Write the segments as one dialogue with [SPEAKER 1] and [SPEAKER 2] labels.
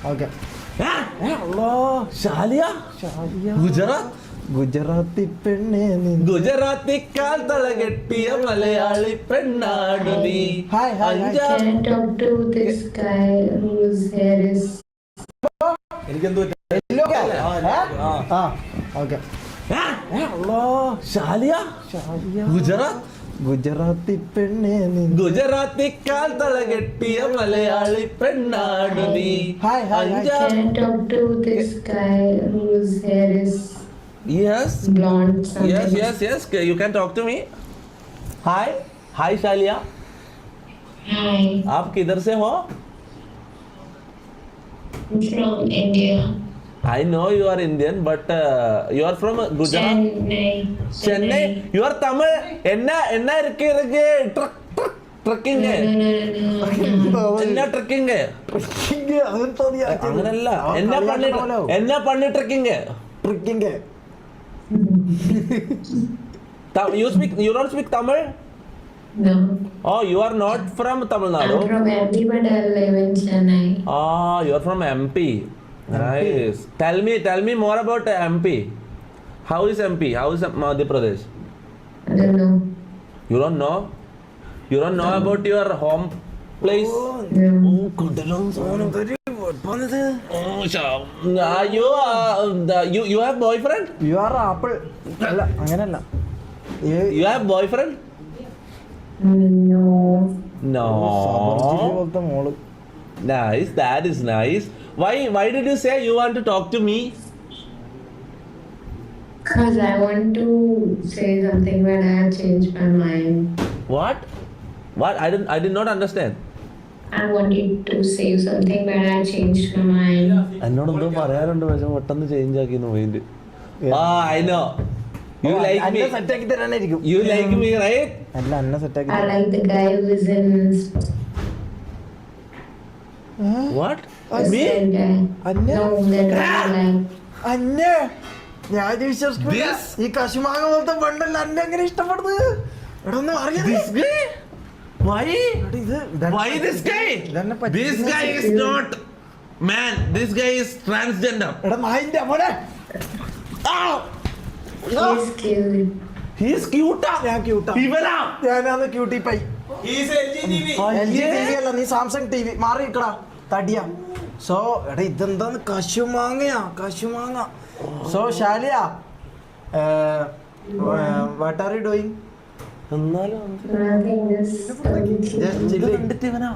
[SPEAKER 1] Okay. Gujarati പെണ്ണേ
[SPEAKER 2] ഗുജറാത്തിക്കാൽ തളകെട്ടിയ മലയാളി പെണ്ണാടു നീ.
[SPEAKER 1] എനിക്കെന്തോ ഗുജറാത്തി പെണ്ണേ
[SPEAKER 2] ഗുജറാത്തിക്കാൽ തളകെട്ടിയ മലയാളി പെണ്ണാടു നീ. Yes.
[SPEAKER 3] Blonde.
[SPEAKER 2] Yes. You can talk to me. Hi, Shaliya.
[SPEAKER 3] Hi.
[SPEAKER 2] आप किधर से हो?
[SPEAKER 3] I'm from India.
[SPEAKER 2] I know you are Indian, but you are from Gujarat. Chennai. You are Tamil. என்ன இருக்கு ട്രക്കിംഗ് എന്നാ ട്രക്കിംഗ് അങ്ങനല്ല എന്നാ പണി trekking. You don't speak Tamil?
[SPEAKER 3] No.
[SPEAKER 2] Oh, you are not from Tamil Nadu?
[SPEAKER 3] I'm from MP, but I live in Chennai.
[SPEAKER 2] Ah, you are from MP. Nice. Tell me more about MP. How is MP? How is Madhya Pradesh?
[SPEAKER 3] I don't know.
[SPEAKER 2] You don't know? You don't know about your home place?
[SPEAKER 3] No.
[SPEAKER 2] You have boyfriend?
[SPEAKER 1] You are apple അല്ല അങ്ങനല്ല.
[SPEAKER 2] You have boyfriend?
[SPEAKER 3] No.
[SPEAKER 1] പോലത്തെ മോള്.
[SPEAKER 2] Nice. That is nice. Why did you say you want to talk to me?
[SPEAKER 3] Because I want to say something when I have changed my mind.
[SPEAKER 2] What? I did not understand.
[SPEAKER 3] I wanted to say something when I changed my mind.
[SPEAKER 2] എന്നോട് എന്തോ പറയാറുണ്ട് പക്ഷെ പെട്ടെന്ന് change ആക്കി mind. I know. You like me.
[SPEAKER 1] സെറ്റാക്കി തരാനായിരിക്കും.
[SPEAKER 2] You like me, right?
[SPEAKER 1] അല്ല അന്ന സെറ്റാക്കി.
[SPEAKER 3] I like the guy who is in
[SPEAKER 2] What?
[SPEAKER 3] the guy.
[SPEAKER 1] Anna
[SPEAKER 3] No, that guy.
[SPEAKER 1] അന്ന ഞാൻ വിശ്വസിക്കില്ല. ഈ കശുമാങ്ങ പോലത്തെ പെണ്ണല്ല അന്നെ എങ്ങനെ ഇഷ്ടപ്പെടുന്നത്? എടാ ഒന്ന് അറിയാം.
[SPEAKER 2] This guy? Why? Why this guy? This guy is not man. This guy is transgender.
[SPEAKER 1] എടാ നായിന്റെ മോനെ.
[SPEAKER 3] He's cute.
[SPEAKER 2] He is cute.
[SPEAKER 1] ഞാൻ ക്യൂട്ടാ.
[SPEAKER 2] ഇവനാ.
[SPEAKER 1] ഞാനാണ് cutie pie.
[SPEAKER 2] He is LG
[SPEAKER 1] TV അല്ല നീ സാംസങ് TV മാറി നിക്കടാ തടിയാ. സോ എടാ ഇതെന്താന്ന് കശുമാങ്ങ. So Shaliya what are you doing?
[SPEAKER 2] എന്നാലും
[SPEAKER 3] Nothing, just
[SPEAKER 2] കണ്ടിട്ട് ഇവനാ.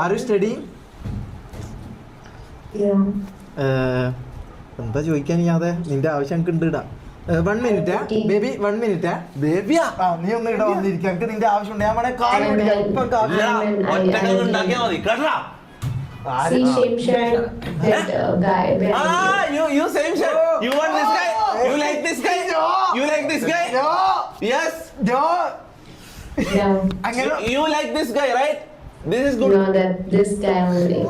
[SPEAKER 1] Are you studying?
[SPEAKER 3] yeah.
[SPEAKER 1] എന്താ ചോദിക്കാൻ അതെ നിന്റെ ആവശ്യം എനിക്ക് ഉണ്ട് ഇടാ. 1 മിനിറ്റ് ബേബി 1 മിനിറ്റ് ബേബിയാ. നീ ഒന്ന് ഇവിടെ വന്നിരിക്കുക. എനിക്ക് നിന്റെ ആവശ്യമുണ്ട്. ഞാൻ വേണേ കാല് പിടിക്കാം. ഇപ്പം
[SPEAKER 2] ഒറ്റക്കങ്ങ് ഉണ്ടാക്കിയാ മതി കേട്ടാ.
[SPEAKER 3] See shape shirt, that guy.
[SPEAKER 2] You same shirt. You want this guy? You like this guy? You like this guy? Yes.
[SPEAKER 3] No.
[SPEAKER 2] You like this guy, right? This is good.
[SPEAKER 3] No, that this guy only.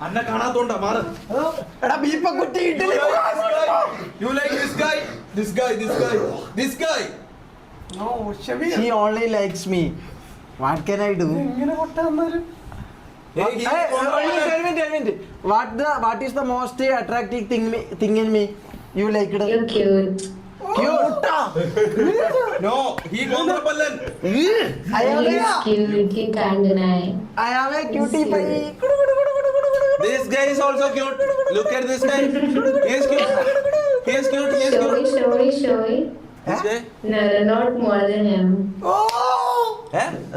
[SPEAKER 2] അന്നെ കാണാത്തോണ്ടാ മാറ്.
[SPEAKER 1] എടാ ബീപ്പ കുറ്റി idli.
[SPEAKER 2] You like this guy? This guy.
[SPEAKER 1] No, she only likes me. What can I do? Tell me. What is the most attractive thing in me? You like it?
[SPEAKER 3] You're cute.
[SPEAKER 1] Cute.
[SPEAKER 2] No, he Gondrapalan.
[SPEAKER 3] He's cute. You can't deny.
[SPEAKER 1] I am a cutie pie.
[SPEAKER 2] This guy is also cute. Look at this guy. He is cute.
[SPEAKER 3] Showy.
[SPEAKER 2] This guy?
[SPEAKER 3] No, not more than him.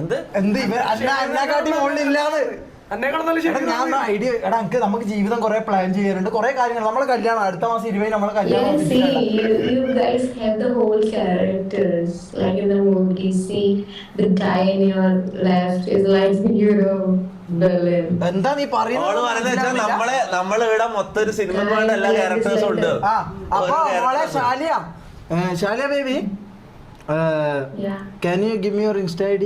[SPEAKER 2] എന്ത്
[SPEAKER 1] അന്നക്കാട്ടി മുകളിലില്ലാന്ന്. ഞാൻ idea എടാ എനിക്ക് നമുക്ക് ജീവിതം കുറെ plan ചെയ്യാനുണ്ട്. കുറെ കാര്യങ്ങൾ നമ്മളെ കല്യാണം അടുത്ത മാസം 20 നമ്മളെ കല്യാണം.
[SPEAKER 3] Yeah, see, you guys have the whole characters like in the movie. See, the guy in your left is like villain.
[SPEAKER 1] എന്താ നീ പറയുന്നത്?
[SPEAKER 2] നമ്മള് ഇവിടെ മൊത്തം ഒരു സിനിമ എല്ലാ ക്യാരക്ടേഴ്സും ഉണ്ട്.
[SPEAKER 1] അപ്പൊ മോളെ Shaliya baby can you give me your Insta ID?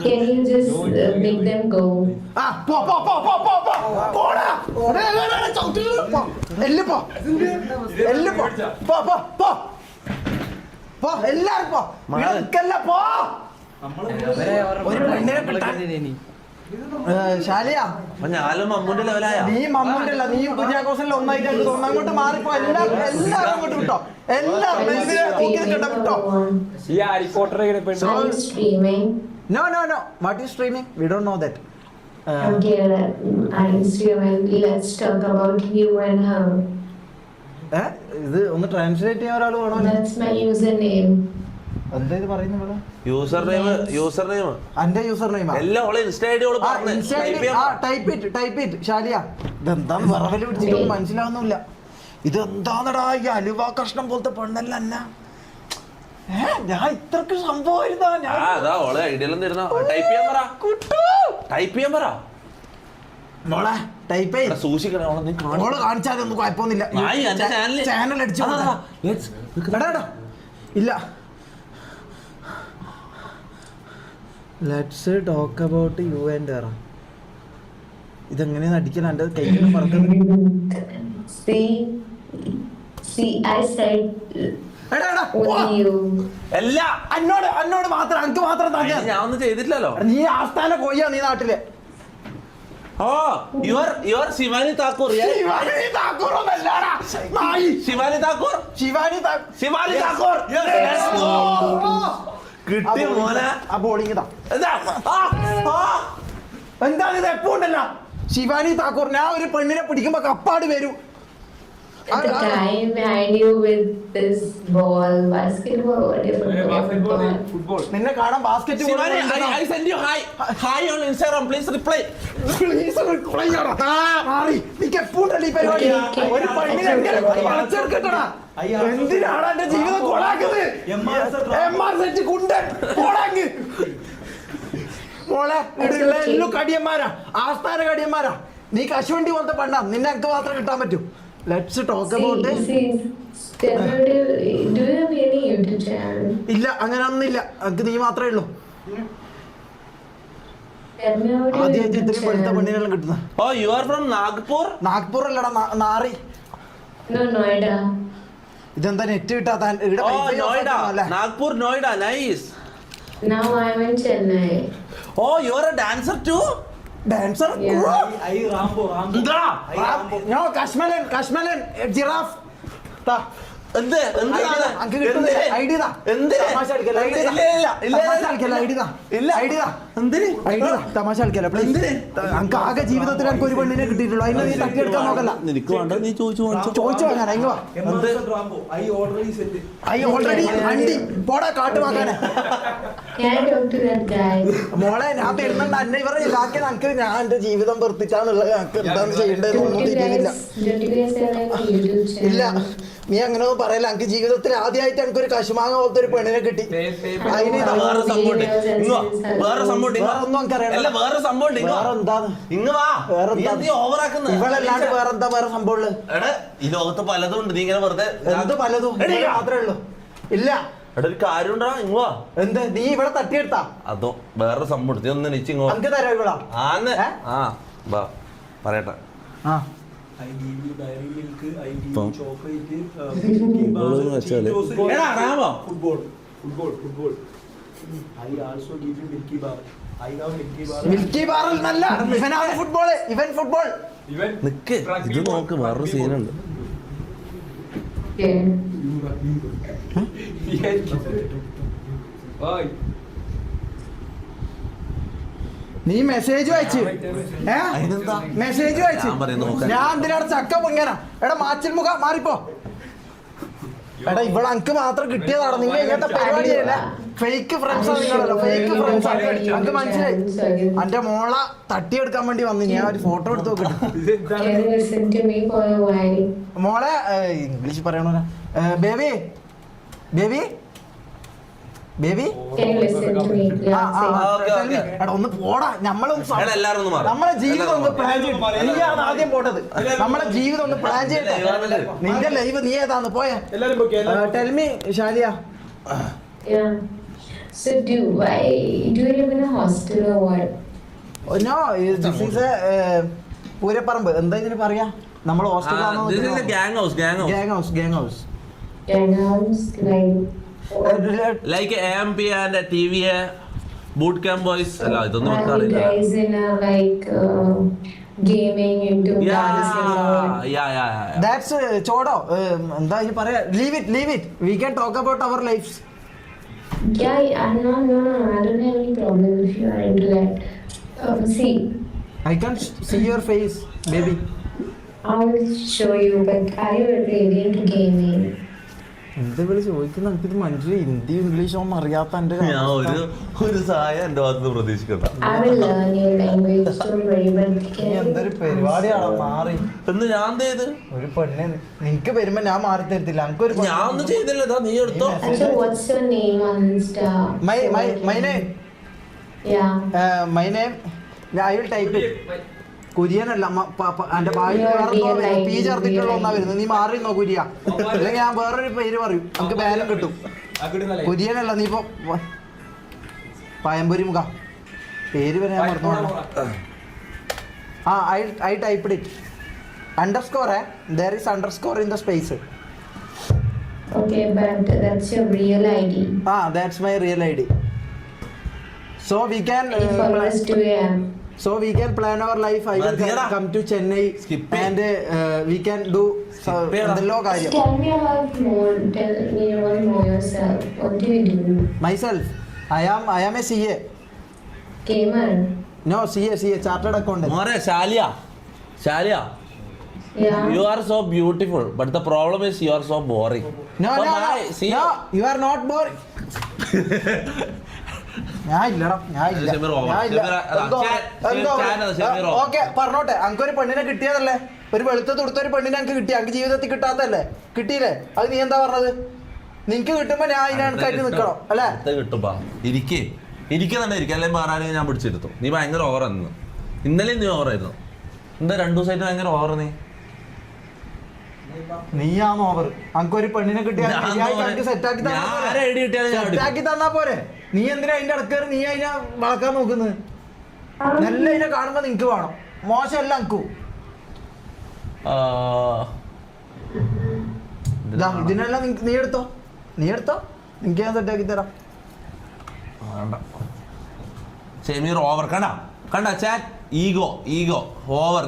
[SPEAKER 3] Can you just make them go?
[SPEAKER 1] പോ എല്ലാരും പോ നിൽക്കല്ല പോ ഒരു പെണ്ണിനെ കിട്ടാൻ ശാലിയ
[SPEAKER 2] അപ്പൊ ഞാനും മമ്മൂന്റെ ലെവലായ
[SPEAKER 1] നീ മമ്മൂന്റെ അല്ല നീ കുര്യാക്കോസിൽ ഒന്നായിട്ട് എനിക്ക് തോന്നുന്നു അങ്ങോട്ട് മാറിപ്പോ എല്ലാവരും അങ്ങോട്ട് വിട്ടോ എല്ലാവരും വിട്ടോ
[SPEAKER 4] ഈ Harry Potter
[SPEAKER 3] I'm streaming.
[SPEAKER 1] No what is streaming we don't know that
[SPEAKER 3] Okay, I'm streaming. Let's talk about you and her.
[SPEAKER 1] ഇത് ഒന്ന് ട്രാൻസ്ലേറ്റ് ചെയ്യാൻ ഒരാൾ വേണമല്ലോ
[SPEAKER 3] That's my username.
[SPEAKER 1] എന്താ ഇത് പറയുന്നത് ഇവിടെ
[SPEAKER 2] യൂസർ നെയിം
[SPEAKER 1] എന്റെ യൂസർ നെയിം
[SPEAKER 2] എല്ലാം ഓളെ insta ID all
[SPEAKER 1] type it ഇതെന്താന്ന് വിറവല് പിടിച്ചിട്ടൊന്നും മനസ്സിലാവുന്നില്ല ഇതെന്താന്നടാ ഈ അലുവ കഷ്ണം പോലത്തെ പെണ്ണല്ല അന്ന ഞാൻ ഇത്രക്ക് സംഭവമായിരുന്നാ ഞാൻ
[SPEAKER 2] അതാ ഓളെ ഐഡിയെല്ലാം തരുന്ന ടൈപ്പ് ചെയ്യാൻ പറ
[SPEAKER 1] മോളെ ടൈപ്പ് ചെയ്ത്
[SPEAKER 2] സൂക്ഷിക്കണം ഓളെ നീ
[SPEAKER 1] മോള് കാണിച്ചാലൊന്നും കുഴപ്പമൊന്നുമില്ല ചാനൽ അടിച്ചു ഇല്ല let's talk about you and her ഇതെങ്ങനെയാണ് അടിക്കണം എൻ്റെ കയ്യിൽ പറക്കുന്നത്
[SPEAKER 3] See, I said only you.
[SPEAKER 1] എന്നോട് മാത്രം എനിക്ക് മാത്രം
[SPEAKER 2] ഞാൻ ഒന്നും ചെയ്തിട്ടില്ലല്ലോ
[SPEAKER 1] നീ ആസ്ഥാന കോയ്യാ നീ നാട്ടിലെ
[SPEAKER 2] ഓ യുവർ ശിവാനി താക്കൂർ ശിവാനി താക്കൂർ കിട്ടി മോനെ
[SPEAKER 1] ആ ബോളിംഗ് എന്താണ് ഇത് എപ്പോ ഉണ്ടല്ലോ ശിവാനി താക്കൂർ ഞാൻ ഒരു പെണ്ണിനെ പിടിക്കുമ്പോ കപ്പാട് വരും
[SPEAKER 3] At the time behind you with this ball, basketball, whatever.
[SPEAKER 4] Football
[SPEAKER 1] നിന്നെ കാണാൻ basket
[SPEAKER 2] Shivani I send you hi on Instagram please reply
[SPEAKER 1] നീക്ക് എപ്പോ ഉണ്ടല്ലോ ഈ പരിപാടി ഒരു പെണ്ണിനെ വളച്ചെടുക്കട്ടടാ എന്തിനാണ് എന്റെ ജീവിതം കൊളാക്കുന്നത് MR സെറ്റ് കുണ്ടൻ കൊളാങ്ങ് മോളെ ഇവിടെയുള്ള എല്ലാം കടിയന്മാരാ ആസ്ഥാന കടിയന്മാരാ നീ കശുവണ്ടി പോലത്തെ പെണ്ണാ നിന്നെ എനിക്ക് മാത്രം കിട്ടാൻ പറ്റൂ let's talk about
[SPEAKER 3] Do you have any YouTube channel?
[SPEAKER 1] ഇല്ല അങ്ങനെ ഒന്നുമില്ല എനിക്ക് നീ മാത്രമേ ഉള്ളൂ
[SPEAKER 3] Tell me about your
[SPEAKER 1] ആദ്യമായിട്ട്
[SPEAKER 3] YouTube
[SPEAKER 1] ഇത്രയും വെളുത്ത
[SPEAKER 3] channel.
[SPEAKER 1] പെണ്ണിനെല്ലാം കിട്ടുന്ന
[SPEAKER 2] oh you are from Nagpur
[SPEAKER 1] Nagpur അല്ലടാ നാറി
[SPEAKER 3] No, Noida.
[SPEAKER 1] ഇതെന്താ നെറ്റ് കിട്ടാത്ത ഇവിടെ
[SPEAKER 2] ഓ
[SPEAKER 1] wifi off
[SPEAKER 2] നോയിഡ
[SPEAKER 1] ആക്കണം അല്ലേ?
[SPEAKER 2] Nagpur Noida nice
[SPEAKER 3] Now I'm in Chennai.
[SPEAKER 2] Oh you are a dancer to
[SPEAKER 1] dancer
[SPEAKER 2] എന്താ
[SPEAKER 1] നോ കശ്മലൻ ജിറാഫ് താ
[SPEAKER 2] എന്ത്
[SPEAKER 1] അങ്ക് കിട്ടുന്നത് ഐഡി താ
[SPEAKER 2] എന്ത്
[SPEAKER 1] തമാശ കളിക്കല്ല ഐഡി താ തമാശ കളിക്കല്ല ഐഡി താ ഐഡി താ
[SPEAKER 2] എന്തിന്
[SPEAKER 1] ഐഡി താ തമാശ കളിക്കല്ല പ്ലീസ് അങ്ക് ആകെ ജീവിതത്തിൽ എനിക്ക് ഒരു പെണ്ണിനെ കിട്ടിയിട്ടുള്ളൂ അതിനെ നീ തട്ടിയെടുക്കാൻ നോക്കല്ല
[SPEAKER 2] നിനക്ക് വേണ്ട നീ
[SPEAKER 1] ചോദിച്ചു വാങ്ങാൻ എങ്ങ വാ ഐ ഓൾറെഡി അണ്ടി പോടാ കാട്ടുവാക്കാനെ
[SPEAKER 3] Can I talk to that guy?
[SPEAKER 1] മോളെ ഞാൻ തരുന്നുണ്ട് അന്നെ ഇവരെ ഇതാക്കിയ എനിക്ക് ഞാൻ എന്റെ ജീവിതം വെറുപ്പിച്ചാന്നുള്ളത് എനിക്ക് എന്താണ് ചെയ്യേണ്ടത് ഒന്നും തിരിയുന്നില്ല
[SPEAKER 3] Don't you guys have like a YouTube
[SPEAKER 1] ഇല്ല
[SPEAKER 3] channel?
[SPEAKER 1] നീ അങ്ങനെ ഒന്നും പറയല എനിക്ക് ജീവിതത്തിൽ ആദ്യമായിട്ട് എനിക്ക് ഒരു കശുമാങ്ങ പോലത്തെ ഒരു പെണ്ണിനെ കിട്ടി അതിന്
[SPEAKER 2] വേറെ സംഭവം വേറെ സംഭവം
[SPEAKER 1] വേറൊന്നും എനിക്കറിയാം
[SPEAKER 2] അല്ല വേറെ സംഭവം
[SPEAKER 1] വേറെ എന്താന്ന്
[SPEAKER 2] ഇങ്ങ് വാ
[SPEAKER 1] വേറെ
[SPEAKER 2] നീ എന്ത് ഓവറാക്കുന്ന
[SPEAKER 1] ഇവളല്ലാണ്ട് വേറെന്താ വേറെ സംഭവമുള്ളത്
[SPEAKER 2] എടാ ഈ ലോകത്ത് പലതും ഉണ്ട് നീ ഇങ്ങനെ വെറുതെ
[SPEAKER 1] എന്ത് പലതും
[SPEAKER 2] എടീ,
[SPEAKER 1] മാത്രമേ ഉള്ളൂ ഇല്ല
[SPEAKER 2] എടാ ഒരു കാര്യം ഉണ്ടാ ഇങ്ങ് വാ
[SPEAKER 1] എന്ത് നീ ഇവിടെ തട്ടിയെടുത്താ
[SPEAKER 2] അതോ വേറെ സംഭവം എടുത്ത് ഒന്ന് നിച്ച് ഇങ്ങ് വാ
[SPEAKER 1] നമുക്ക് തരാം ഇവിടാ
[SPEAKER 2] ആന്ന്
[SPEAKER 1] ഏ?
[SPEAKER 2] ആ വാ പറയട്ടെ
[SPEAKER 1] ആ
[SPEAKER 4] I give you dairy milk, I give
[SPEAKER 2] Pump.
[SPEAKER 4] you chocolate,
[SPEAKER 2] Football എന്ന് വെച്ചാല് എടാ റാമോ
[SPEAKER 4] football. I also give you Milky Bar. I have Milky Bar.
[SPEAKER 1] Milky ബാറിൽ നല്ല ഇവനാണ് ഫുട്ബോള് ഇവൻ ഫുട്ബോൾ
[SPEAKER 4] Even
[SPEAKER 2] നിക്ക് ഇത് നോക്ക് വേറൊരു സീനുണ്ട്
[SPEAKER 3] Okay.
[SPEAKER 4] Oi.
[SPEAKER 1] നീ മെസ്സേജ് അയച്ച്
[SPEAKER 2] അതിനെന്താ?
[SPEAKER 1] മെസ്സേജ് അയച്ച്
[SPEAKER 2] ഞാൻ പറയുന്നത് നോക്കാൻ.
[SPEAKER 1] ഞാൻ എന്തിനാണ് ചക്ക പൊങ്ങാനാ എടാ മാച്ചിൽ മുഖ മാറിപ്പോ എടാ ഇവിടെ അനക്ക് മാത്രം കിട്ടിയതാണ് നിങ്ങൾ ഇങ്ങനത്തെ പരിപാടിയല്ല ഫേക്ക് ഫ്രണ്ട്സാ നിങ്ങളല്ലോ ഫേക്ക് ഫ്രണ്ട്സാ അനക്ക് മനസ്സിലായി എന്റെ മോളെ തട്ടിയെടുക്കാൻ വേണ്ടി വന്നു ഞാൻ ഒരു ഫോട്ടോ എടുത്ത് നോക്കട്ടെ
[SPEAKER 3] Can you listen to me for a while?
[SPEAKER 1] മോളെ ഇംഗ്ലീഷ് പറയണോ baby baby baby
[SPEAKER 3] Can you listen to me? Yeah, say.
[SPEAKER 2] okay.
[SPEAKER 1] എടാ ഒന്ന് പോടാ
[SPEAKER 2] എടാ എല്ലാരും ഒന്ന് മാറ്.
[SPEAKER 1] നമ്മളെ ജീവിതം ഒന്ന്
[SPEAKER 2] എല്ലാരും
[SPEAKER 1] പ്ലാൻ ചെയ്ത് നീയാണ് ആദ്യം പോട്ടത് നമ്മളെ ജീവിതം ഒന്ന് പ്ലാൻ ചെയ്തിട്ട് നിന്റെ ലൈവ് നീ ഏതാന്ന് പോയെ tell me Shaliya
[SPEAKER 3] Yeah. So do you live in a hostel or what?
[SPEAKER 1] No this is പൂരപ്പറമ്പ് എന്താ ഇതിന് പറയാ നമ്മൾ
[SPEAKER 2] This is a
[SPEAKER 1] hostel
[SPEAKER 2] gang house.
[SPEAKER 1] Gang house
[SPEAKER 3] Gang house, like
[SPEAKER 2] like AMP and TV boot camp boys അല്ല ഇതൊന്നും
[SPEAKER 3] Are you
[SPEAKER 2] അറിയില്ല.
[SPEAKER 3] guys in a like gaming into dancing or
[SPEAKER 1] that's ചോടോ എന്താ ഈ പറയാ leave it we can talk about our lifes.
[SPEAKER 3] yeah, no, I don't have any problem if you are into that. See,
[SPEAKER 1] I can see your face, baby.
[SPEAKER 3] I will show you, but are you really into gaming?
[SPEAKER 1] എന്താ വിളി ചോദിക്കുന്ന എനിക്കിത് മനസ്സിലായി. Hindi English ഒന്നും അറിയാത്ത എന്റെ
[SPEAKER 2] ഞാൻ ഒരു സഹായം എന്റെ ഭാഗത്ത് പ്രതീക്ഷിക്കണ്ട.
[SPEAKER 3] I will learn your language, don't worry, but
[SPEAKER 1] നീ എന്തൊരു പരിപാടിയാണോ മാറി
[SPEAKER 2] എന്ന് ഞാൻ എന്ത് ചെയ്ത്?
[SPEAKER 1] ഒരു പെണ്ണെ നിനക്ക് വരുമ്പോ ഞാൻ മാറി തരത്തില്ല. എനിക്കൊരു
[SPEAKER 2] ഞാൻ ഒന്നും ചെയ്തില്ല. ഇതാ നീ എടുത്തോ.
[SPEAKER 3] actually, what's your name on Insta?
[SPEAKER 1] my name
[SPEAKER 3] Yeah.
[SPEAKER 1] my name I will type it. കുര്യനല്ല എന്റെ ഭാര്യ വേറെ പി ചേർത്തിട്ടുള്ള ഒന്നാ വരുന്നത്. നീ മാറി നോ കുര്യ, അല്ലെങ്കിൽ ഞാൻ വേറൊരു പേര് പറയും, നമുക്ക് ബാലം കിട്ടും. കുര്യനല്ല നീ ഇപ്പൊ പയമ്പൊരി മുഖ പേര് വരെ ഞാൻ മറന്നു. I typed it. Underscore there is underscore in the space.
[SPEAKER 3] Okay, but that's your real ID.
[SPEAKER 1] That's my real ID. So we can
[SPEAKER 3] Any followers do you have?
[SPEAKER 1] So we can plan our life. I will come to Chennai and we can do എന്തെല്ലോ കാര്യം.
[SPEAKER 3] Tell me about more. Tell me about more yourself. What do you do?
[SPEAKER 1] Myself, I am a CA.
[SPEAKER 3] Gamer.
[SPEAKER 1] No, CA, chartered accountant.
[SPEAKER 2] മോനെ Shaliya
[SPEAKER 3] Yeah.
[SPEAKER 2] you are so beautiful but the problem is you are so boring.
[SPEAKER 1] No,
[SPEAKER 2] See,
[SPEAKER 1] you are not boring. ഞാൻ ഇല്ലടാ, ഞാൻ ഇല്ല.
[SPEAKER 2] Shameer over. Shameer over.
[SPEAKER 1] Okay പറഞ്ഞോട്ടെ. അനക്കൊരു പെണ്ണിനെ കിട്ടിയതല്ലേ, ഒരു വെളുത്ത തുടുത്ത ഒരു പെണ്ണിനെ എനിക്ക് കിട്ടി. എനിക്ക് ജീവിതത്തിൽ കിട്ടാത്തല്ലേ, കിട്ടിയില്ലേ? അത് നീ എന്താ പറഞ്ഞത്? നിനക്ക് കിട്ടുമ്പോ ഞാൻ അതിനകത്തായിട്ട് നിക്കണം അല്ലേ?
[SPEAKER 2] കിട്ടുമ്പോ ഇരിക്കുന്നുണ്ട് അല്ലെങ്കിൽ വേറെ ആരെങ്കിലും ഞാൻ പിടിച്ചെടുത്തു. നീ ഭയങ്കര ഓവറായിരുന്നു. ഇന്നലെയും നീ ഓവറായിരുന്നു. എന്താ 2 ദിവസമായിട്ട് ഭയങ്കര ഓവർ?
[SPEAKER 1] നീയാന്ന് ഓവർ. അനക്കൊരു പെണ്ണിനെ കിട്ടിയാൽ സെറ്റാക്കി തന്നാ പോരെ. നീ എന്തിനാ അതിന്റെ ഇടക്കേറി നീ അതിനെ വളക്കാൻ നോക്കുന്നത്? നല്ല അതിനെ കാണുമ്പോ നിനക്ക് വേണം, മോശമല്ല അനക്കു. ഇതിനെല്ലാം നീ എടുത്തോ നിനക്ക് ഞാൻ സെറ്റാക്കി തരാം.
[SPEAKER 2] ഷമീർ ഓവർ കണ്ട ചാറ്റ് ഈഗോ ഓവർ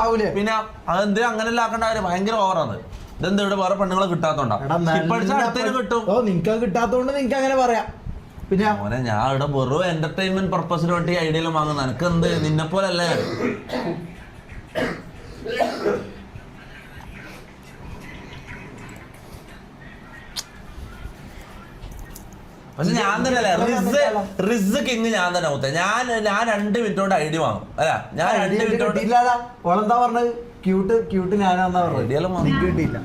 [SPEAKER 1] ആവൂലേ?
[SPEAKER 2] പിന്നെ അതെന്തിനാ അങ്ങനെയല്ല ആക്കണ്ട കാര്യം? ഭയങ്കര ഓവറാണ്. ഇതെന്താ ഇവിടെ വേറെ പെണ്ണുങ്ങളെ കിട്ടാത്തോണ്ടാ? അടുത്തേന് കിട്ടും.
[SPEAKER 1] നിനക്ക് കിട്ടാത്തോണ്ട് നിനക്ക് അങ്ങനെ പറയാം. പിന്നെ
[SPEAKER 2] മോനെ ഞാൻ ഇവിടെ വെറും എന്റർടൈൻമെന്റ് പർപ്പസിന് വേണ്ടി ഐഡിയയിലും വാങ്ങുന്ന നിനക്ക് എന്ത്? നിന്നെ പോലെ അല്ലേ. പക്ഷെ ഞാൻ തന്നെ അല്ലേ റിസ് കിങ് ഞാൻ തന്നെ ഊത്ത. ഞാൻ 2 മിനിറ്റ് കൊണ്ട് ഐഡിയ വാങ്ങും. അല്ല ഞാൻ 2 മിനിറ്റ് കൊണ്ട്
[SPEAKER 1] ഓളെന്താ പറഞ്ഞത്? ക്യൂട്ട് ഞാനാന്നാ പറഞ്ഞത്.
[SPEAKER 2] ഐഡിയയിലും
[SPEAKER 1] കിട്ടിയില്ല.